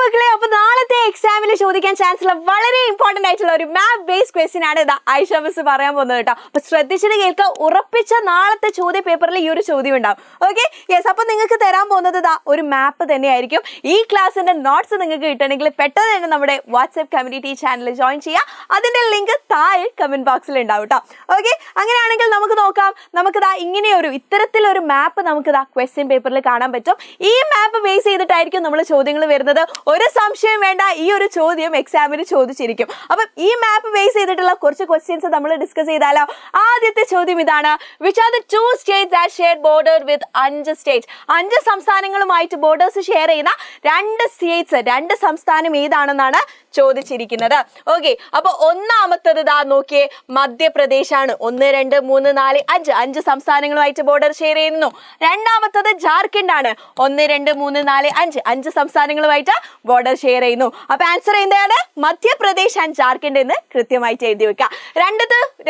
മക്കളെ, അപ്പൊ നാളത്തെ എക്സാമിൽ ചോദിക്കാൻ ചാൻസ് ഉള്ള വളരെ ഇമ്പോർട്ടന്റ് ആയിട്ടുള്ള ഒരു മാപ്പ് ബേസ്ഡ് ക്വസ്റ്റ്യൻ ആണ് ഐഷ മിസ് പറയാൻ പോകുന്നത് കേട്ടോ. അപ്പൊ ശ്രദ്ധിച്ചിട്ട് കേൾക്കുക, ഉറപ്പിച്ച നാളത്തെ ചോദ്യ പേപ്പറിൽ ഈ ഒരു ചോദ്യം ഉണ്ടാവും. Okay, yes. അപ്പൊ നിങ്ങൾക്ക് തരാൻ പോകുന്നത് ഒരു മാപ്പ് തന്നെയായിരിക്കും. ഈ ക്ലാസ്സിന്റെ നോട്ട്സ് നിങ്ങൾക്ക് കിട്ടണമെങ്കിൽ പെട്ടെന്ന് തന്നെ നമ്മുടെ വാട്സ്ആപ്പ് കമ്മ്യൂണിറ്റി ചാനൽ ജോയിൻ ചെയ്യുക. അതിന്റെ ലിങ്ക് താഴെ കമന്റ് ബോക്സിൽ ഉണ്ടാവും കേട്ടോ. ഓക്കെ, അങ്ങനെയാണെങ്കിൽ നമുക്ക് നോക്കാം. ഇത്തരത്തിലൊരു മാപ്പ് നമുക്ക് ക്വസ്റ്റ്യൻ പേപ്പറിൽ കാണാൻ പറ്റും. ഈ മാപ്പ് ബേസ് ചെയ്തിട്ടായിരിക്കും നമ്മൾ ചോദ്യങ്ങൾ വരുന്നത്. ഒരു സംശയം വേണ്ട, ഈ ഒരു ചോദ്യം എക്സാമിന് ചോദിച്ചിരിക്കും. അപ്പം ഈ മാപ്പ് ബേസ് ചെയ്തിട്ടുള്ള കുറച്ച് ക്വസ്റ്റ്യൻസ് നമ്മൾ ഡിസ്കസ് ചെയ്താലോ. ആദ്യത്തെ ചോദ്യം ഇതാണ്: which are the 2 states that share border with 5 states? 5 സംസ്ഥാനങ്ങളുമായിട്ട് ബോർഡേഴ്സ് ഷെയർ ചെയ്യുന്ന 2 സ്റ്റേറ്റ്സ്, 2 സംസ്ഥാനം ഏതാണെന്നാണ് ചോദിച്ചിരിക്കുന്നത്. ഓക്കെ, അപ്പൊ ഒന്നാമത്തത് നോക്കിയേ, മധ്യപ്രദേശ് ആണ്. 1 2 3 4 5 സംസ്ഥാനങ്ങളുമായിട്ട് ബോർഡർ ഷെയർ ചെയ്യുന്നു. രണ്ടാമത്തത് ജാർഖണ്ഡ് ആണ്. 1 2 3 4 5 സംസ്ഥാനങ്ങളുമായിട്ട് ബോർഡർ ഷെയർ ചെയ്യുന്നു. അപ്പൊ ആൻസർ എന്താണ്? മധ്യപ്രദേശ് ആൻഡ് ജാർഖണ്ഡ് എന്ന് കൃത്യമായിട്ട് എഴുതി വെക്കുക.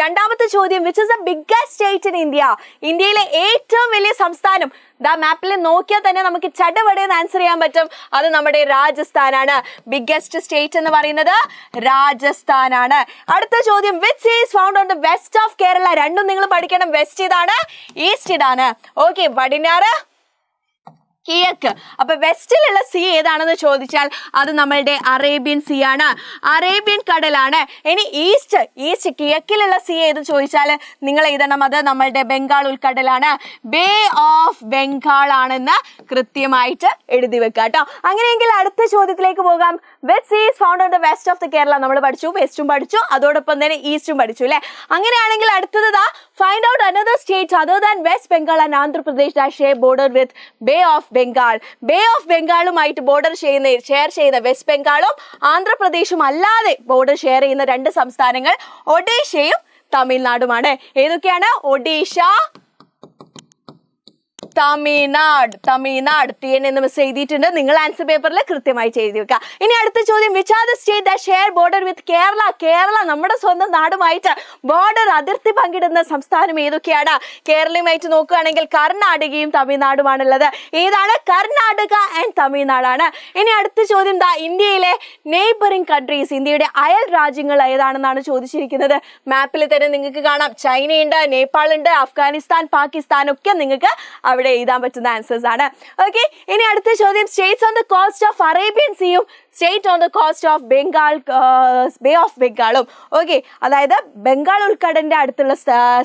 രണ്ടാമത്തെ ചോദ്യം: which is the biggest state in India? ഇന്ത്യയിലെ ഏറ്റവും വലിയ സംസ്ഥാനം മാപ്പിൽ നോക്കിയാൽ തന്നെ നമുക്ക് ചടപടയെന്ന് ആൻസർ ചെയ്യാൻ പറ്റും. അത് നമ്മുടെ രാജസ്ഥാനാണ്. ബിഗ്ഗസ്റ്റ് സ്റ്റേറ്റ് എന്ന് പറയുന്നത് രാജസ്ഥാനാണ്. അടുത്ത ചോദ്യം: which is found on the west of Kerala? രണ്ടും നിങ്ങൾ പഠിക്കണം. വെസ്റ്റ് ഇതാണ്, ഈസ്റ്റ് ഇതാണ്. ഓക്കെ, പടിഞ്ഞാറ്, കിഴക്ക്. അപ്പൊ വെസ്റ്റിലുള്ള സീ ഏതാണെന്ന് ചോദിച്ചാൽ അത് നമ്മളുടെ അറേബ്യൻ സീ ആണ്, അറേബ്യൻ കടലാണ്. ഇനി ഈസ്റ്റ് കിഴക്കിലുള്ള സീ ഏത് ചോദിച്ചാൽ നിങ്ങൾ എഴുതണം, അത് നമ്മളുടെ ബംഗാൾ ഉൾക്കടലാണ്. ബേ ഓഫ് ബംഗാൾ ആണെന്ന് കൃത്യമായിട്ട് എഴുതി വെക്കുക കേട്ടോ. അങ്ങനെയെങ്കിൽ അടുത്ത ചോദ്യത്തിലേക്ക് പോകാം. Which sea is found on the west of the Kerala? നമ്മൾ പഠിച്ചു, വെസ്റ്റും പഠിച്ചു, അതോടൊപ്പം തന്നെ ഈസ്റ്റും പഠിച്ചു അല്ലെ. അങ്ങനെയാണെങ്കിൽ അടുത്തത് find out another state other than West Bengal and Andhra Pradesh that share border with Bay of Bengal. Bay of ബംഗാളുമായിട്ട് ബോർഡർ ഷെയർ ചെയ്ത വെസ്റ്റ് ബംഗാളും ആന്ധ്രാപ്രദേശും അല്ലാതെ ബോർഡർ ഷെയർ ചെയ്യുന്ന 2 സംസ്ഥാനങ്ങൾ ഒഡീഷയും തമിഴ്നാടുമാണ്. ഏതൊക്കെയാണ്? ഒഡീഷ, തമിഴ്നാട്. TN എന്ന് മിസ് എഴുതിയിട്ടുണ്ട്. നിങ്ങൾ ആൻസർ പേപ്പറിൽ കൃത്യമായിട്ട് എഴുതി വെക്കുക. ഇനി അടുത്ത ചോദ്യം: which are the state that share border വിത്ത് കേരള? കേരള നമ്മുടെ സ്വന്തം നാടുമായിട്ട് ബോർഡർ അതിർത്തി പങ്കിടുന്ന സംസ്ഥാനം ഏതൊക്കെയാണ്? കേരളയുമായിട്ട് നോക്കുകയാണെങ്കിൽ കർണാടകയും തമിഴ്നാടുമാണുള്ളത്. ഏതാണ്? കർണാടക ആൻഡ് തമിഴ്നാടാണ്. ഇനി അടുത്ത ചോദ്യം ഇന്ത്യയിലെ നെയ്ബറിംഗ് കൺട്രീസ്, ഇന്ത്യയുടെ അയൽ രാജ്യങ്ങൾ ഏതാണെന്നാണ് ചോദിച്ചിരിക്കുന്നത്. മാപ്പിൽ തന്നെ നിങ്ങൾക്ക് കാണാം, ചൈനയുണ്ട്, നേപ്പാൾ ഉണ്ട്, അഫ്ഗാനിസ്ഥാൻ, പാകിസ്ഥാൻ ഒക്കെ നിങ്ങൾക്ക് അവിടെ എഴുതാൻ പറ്റുന്ന ആൻസേഴ്സ് ആണ്. ഓക്കെ, ഇനി അടുത്ത ചോദ്യം: states on the coast of Arabian സീയും state on the coast of Bengal, Bay of ബംഗാളും. ഓക്കെ, അതായത് ബംഗാൾ ഉൾക്കടലിന്റെ അടുത്തുള്ള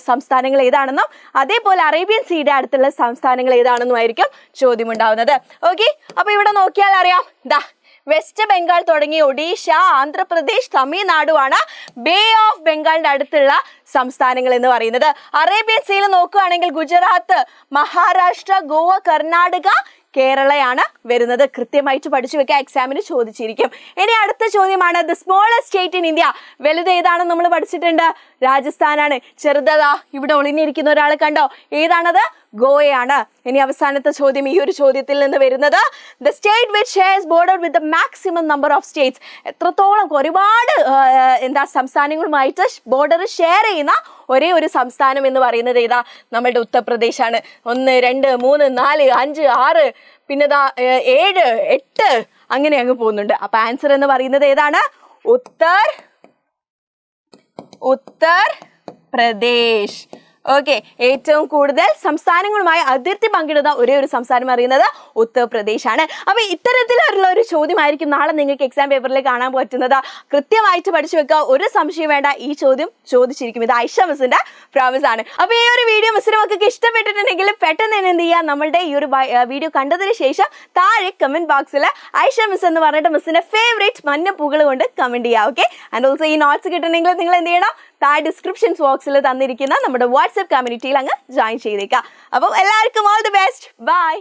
സംസ്ഥാനങ്ങൾ ഏതാണെന്നും അതേപോലെ അറേബ്യൻ സീയുടെ അടുത്തുള്ള സംസ്ഥാനങ്ങൾ ഏതാണെന്നും ആയിരിക്കും ചോദ്യം ഉണ്ടാവുന്നത്. ഓക്കെ, അപ്പൊ ഇവിടെ നോക്കിയാൽ അറിയാം, വെസ്റ്റ് ബംഗാൾ തുടങ്ങി ഒഡീഷ, ആന്ധ്രാപ്രദേശ്, തമിഴ്നാടുമാണ് ബേ ഓഫ് ബംഗാളിന്റെ അടുത്തുള്ള സംസ്ഥാനങ്ങൾ എന്ന് പറയുന്നത്. അറേബ്യൻ സീയിൽ നോക്കുകയാണെങ്കിൽ ഗുജറാത്ത്, മഹാരാഷ്ട്ര, ഗോവ, കർണാടക, കേരളയാണ് വരുന്നത്. കൃത്യമായിട്ട് പഠിച്ചു വെക്കുക, എക്സാമിന് ചോദിച്ചിരിക്കും. ഇനി അടുത്ത ചോദ്യമാണ്: the smallest state in India? വലുത് ഏതാണെന്ന് നമ്മൾ പഠിച്ചിട്ടുണ്ട്, രാജസ്ഥാനാണ്. ചെറുതാ ഇവിടെ ഒളിഞ്ഞിരിക്കുന്ന ഒരാളെ കണ്ടോ? ഏതാണത്? ഗോവയാണ്. ഇനി അവസാനത്തെ ചോദ്യം ഈ ഒരു ചോദ്യത്തിൽ നിന്ന് വരുന്നത്: the state which shares border with the maximum number of States? എത്രത്തോളം ഒരുപാട് സംസ്ഥാനങ്ങളുമായിട്ട് ബോർഡർ ഷെയർ ചെയ്യുന്ന ഒരേ ഒരു സംസ്ഥാനം എന്ന് പറയുന്നത് ഏതാ? നമ്മളുടെ ഉത്തർപ്രദേശ് ആണ്. 1 2 3 4 5 6 പിന്നെ 7 8 അങ്ങനെ അങ്ങ് പോകുന്നുണ്ട്. അപ്പൊ ആൻസർ എന്ന് പറയുന്നത് ഏതാണ്? ഉത്തർപ്രദേശ്. ഓക്കെ, ഏറ്റവും കൂടുതൽ സംസ്ഥാനങ്ങളുമായി അതിർത്തി പങ്കിടുന്ന ഒരേ ഒരു സംസ്ഥാനം അറിയുന്നത് ഉത്തർപ്രദേശ് ആണ്. അപ്പൊ ഇത്തരത്തിലുള്ള ഒരു ചോദ്യമായിരിക്കും നാളെ നിങ്ങൾക്ക് എക്സാം പേപ്പറിൽ കാണാൻ പറ്റുന്നത്. കൃത്യമായിട്ട് പഠിച്ചു വെക്കുക, ഒരു സംശയം വേണ്ട, ഈ ചോദ്യം ചോദിച്ചിരിക്കും. ഇത് ഐഷ മിസ്സിന്റെ പ്രോമിസ് ആണ്. അപ്പൊ ഈ ഒരു വീഡിയോ മിസ്സിന് മക്കൾക്ക് ഇഷ്ടപ്പെട്ടിട്ടുണ്ടെങ്കിൽ പെട്ടെന്ന് തന്നെ എന്ത് ചെയ്യുക, നമ്മളുടെ ഈ ഒരു വീഡിയോ കണ്ടതിന് ശേഷം താഴെ കമന്റ് ബോക്സിൽ ഐഷ മിസ് എന്ന് പറഞ്ഞിട്ട് മിസ്സിന്റെ ഫേവറേറ്റ് മഞ്ഞപ്പൂകൾ കൊണ്ട് കമന്റ് ചെയ്യുക. ഓക്കെ, ആൻഡ് ഓൾസോ ഈ നോട്ട്സ് കിട്ടണമെങ്കിൽ നിങ്ങൾ എന്ത് ചെയ്യണം? താഴെ ഡിസ്ക്രിപ്ഷൻ ബോക്സിൽ തന്നിരിക്കുന്ന നമ്മുടെ വാട്സ്ആപ്പ് കമ്മ്യൂണിറ്റിയിൽ അങ്ങ് ജോയിൻ ചെയ്തേക്കാം. അപ്പോൾ എല്ലാവർക്കും ഓൾ ദി ബെസ്റ്റ്. ബൈ.